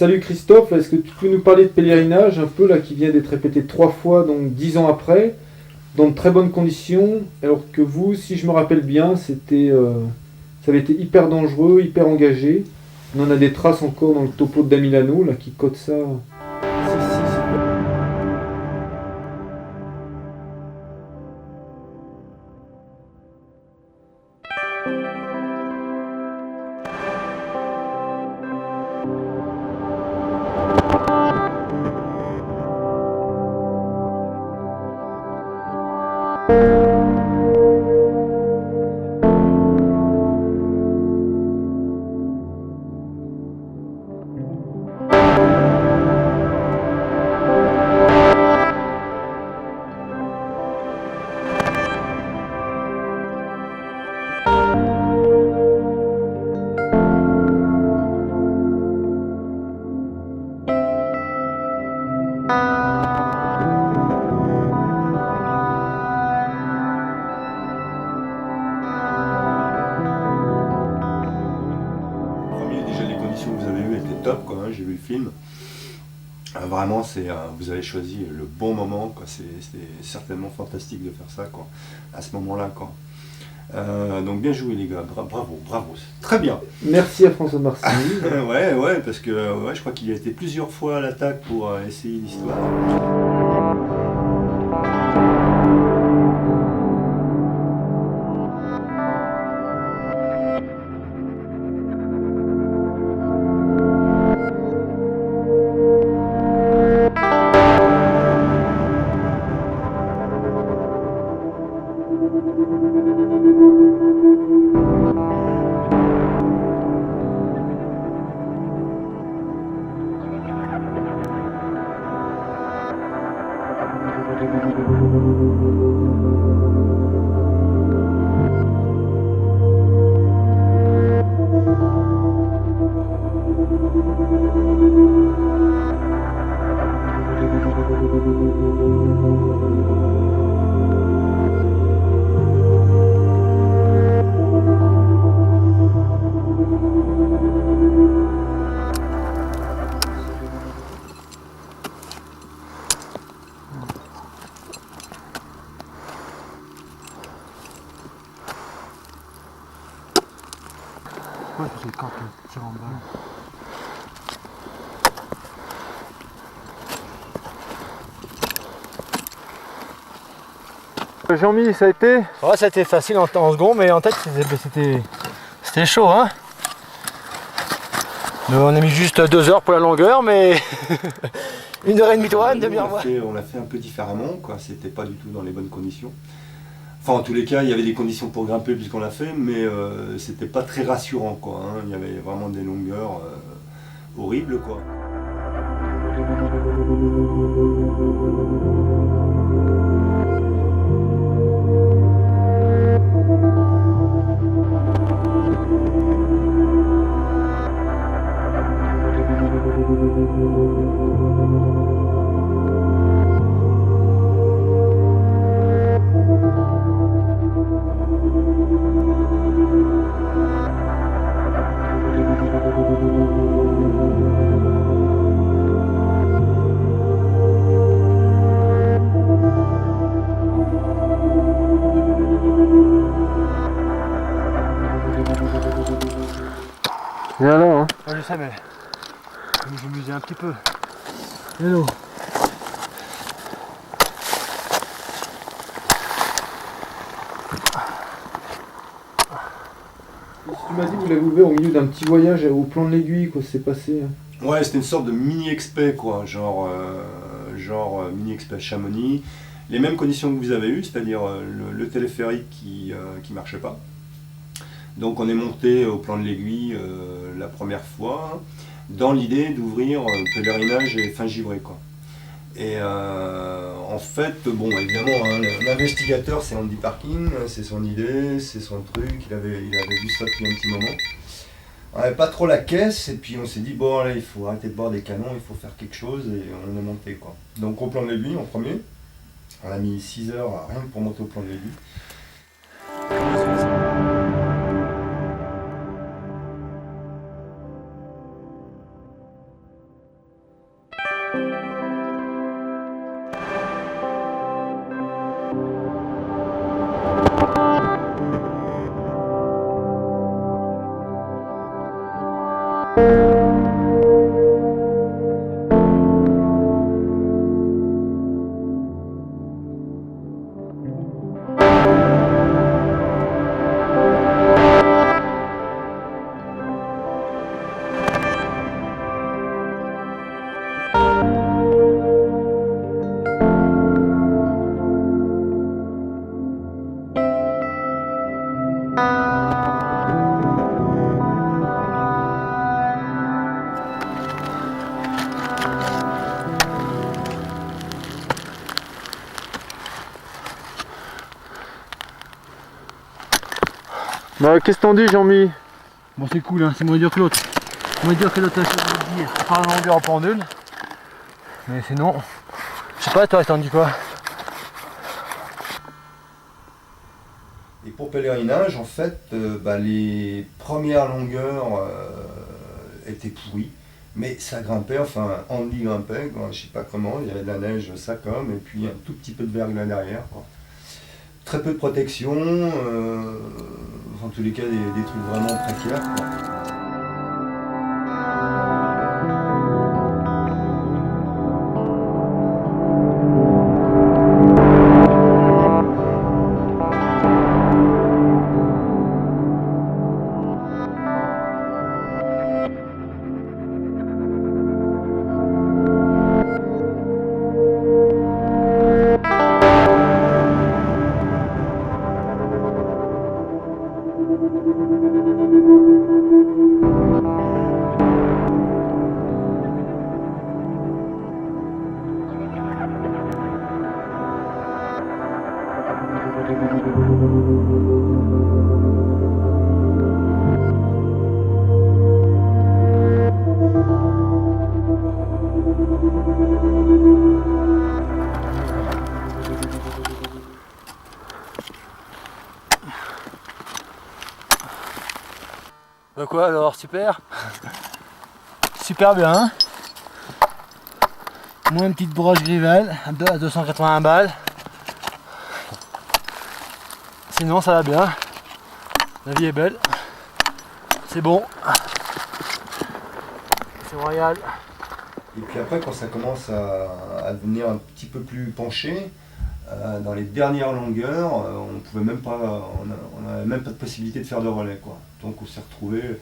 salut Christophe, est-ce que tu peux nous parler de pèlerinage un peu là qui vient d'être répété 3 fois, donc 10 ans après, dans de très bonnes conditions, alors que vous, si je me rappelle bien, ça avait été hyper dangereux, hyper engagé. On en a des traces encore dans le topo de Damilano là qui code ça. Super. Déjà les conditions que vous avez eues étaient top, quoi, hein, j'ai vu le film. Vraiment, vous avez choisi le bon moment, quoi. C'est certainement fantastique de faire ça, quoi, à ce moment-là, quoi. Donc bien joué les gars, bravo, c'est très bien. Merci à François Marcini. ouais, parce que je crois qu'il a été plusieurs fois à l'attaque pour essayer l'histoire. Ouais, j'ai le corps qui tire en bas. Jean-Mi, ça a été? Ouais, ça a été facile en secondes, mais en tête c'était chaud, hein. Nous, on a mis juste 2 heures pour la longueur, mais 1h30 toi, une demi-heure moi. On l'a fait un peu différemment, quoi. C'était pas du tout dans les bonnes conditions. Enfin, en tous les cas, il y avait des conditions pour grimper puisqu'on l'a fait, mais c'était pas très rassurant, quoi, hein. Il y avait vraiment des longueurs horribles, quoi. Viens là, hein. Ouais, je sais, mais je m'amusais un petit peu. Hello. Tu m'as dit que vous l'avez ouvert au milieu d'un petit voyage au plan de l'aiguille, quoi, c'est passé. Ouais, c'était une sorte de mini-expé, quoi, genre mini-expé à Chamonix. Les mêmes conditions que vous avez eues, c'est-à-dire le téléphérique qui marchait pas. Donc on est monté au plan de l'aiguille la première fois, dans l'idée d'ouvrir pèlerinage et Fin-Givry, quoi. Et en fait, bon, évidemment, hein, l'investigateur c'est Andy Parkin, c'est son idée, c'est son truc, il avait vu ça depuis un petit moment. On n'avait pas trop la caisse, et puis on s'est dit, bon, là, il faut arrêter de boire des canons, il faut faire quelque chose, et on est monté, quoi. Donc au plan de l'aiguille en premier, on a mis 6 heures rien que pour monter au plan de l'aiguille. Bah, qu'est-ce que t'en dis, Jean-Mi? Bon, c'est cool, hein, c'est moins dur que l'autre. Moins dur que l'autre, je te dire, à part la longueur en pendule. Mais sinon, je sais pas, toi, t'en dis quoi? Et pour pèlerinage, en fait, les premières longueurs étaient pourries, mais ça grimpait, enfin, Andy grimpait, quoi, je sais pas comment, il y avait de la neige, ça comme, et puis un tout petit peu de verglas derrière, quoi. Très peu de protection, en tous les cas des trucs vraiment précaires, quoi. Bah quoi alors, super? Super bien, hein? Moi une petite broche Grivel à 281 balles. Sinon ça va bien. La vie est belle. C'est bon. C'est royal. Et puis après, quand ça commence à devenir un petit peu plus penché, dans les dernières longueurs, on pouvait même pas, on n'avait même pas de possibilité de faire de relais, quoi. Donc on s'est retrouvés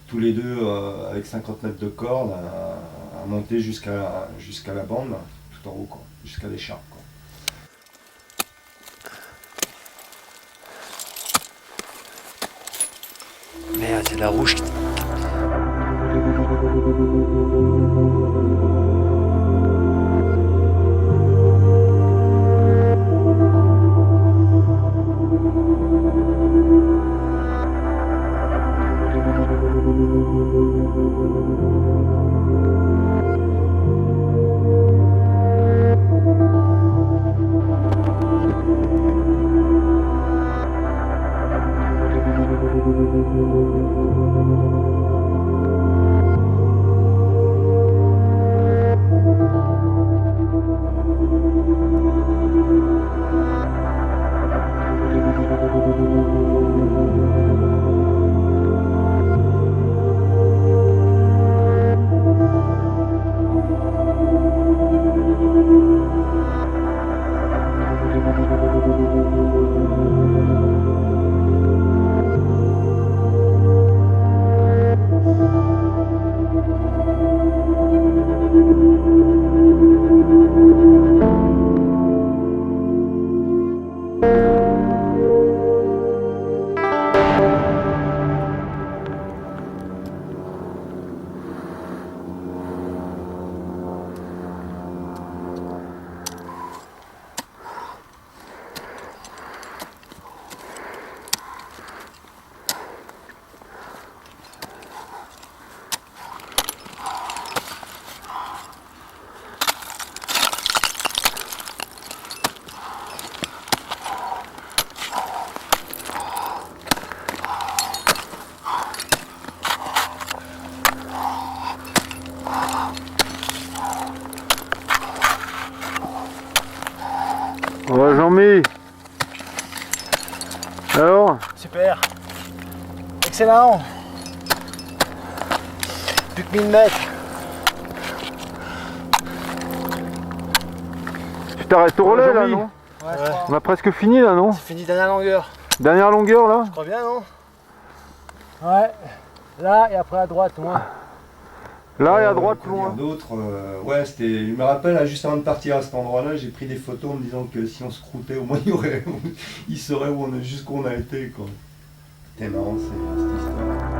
tous les deux avec 50 mètres de corde à monter jusqu'à la bande, tout en haut, quoi, jusqu'à l'écharpe, quoi. Merde, c'est de la rouge. Ouais, Jean-Mi. Alors? Super. Excellent. Plus que 1000 mètres. Tu t'arrêtes au relais là, non? Ouais, On a presque fini là, non? c'est fini, dernière longueur. Dernière longueur là? Je crois bien, non? Ouais. Là et après à droite, moi. Là et à droite, Quoi dire loin. d'autre, ouais, c'était. Je me rappelle, là, juste avant de partir à cet endroit-là, j'ai pris des photos en me disant que si on se croûtait, au moins il saurait jusqu'où on a été, quoi. C'était marrant, cette histoire.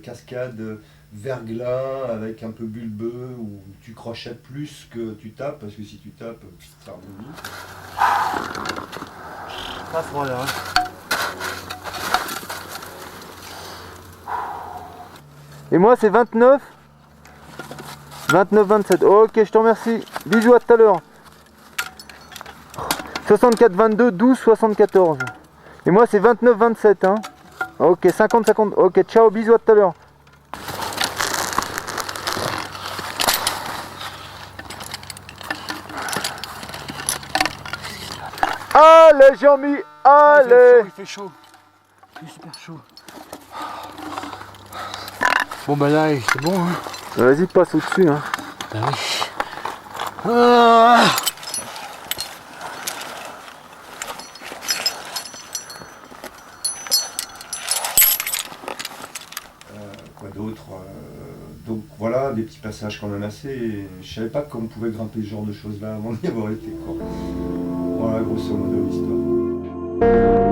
cascade verglas avec un peu bulbeux où tu crochettes plus que tu tapes parce que si tu tapes, ça rebondit. Pas froid là. Et moi c'est 29, 27. Ok, je te remercie. Bisous, à tout à l'heure. 64, 22, 12, 74. Et moi c'est 29, 27. Hein. Ok, 50, 50. Ok, ciao, bisous, à tout à l'heure. Allez, Jean-Mi, allez. Il fait chaud. Il fait super chaud. Bon bah là, c'est bon. Hein. Vas-y, passe au-dessus. Hein. Bah oui. Ah. Quoi d'autre donc voilà, des petits passages quand même assez... Je savais pas qu'on pouvait grimper ce genre de choses là avant d'y avoir été, quoi. Voilà, grosso modo l'histoire.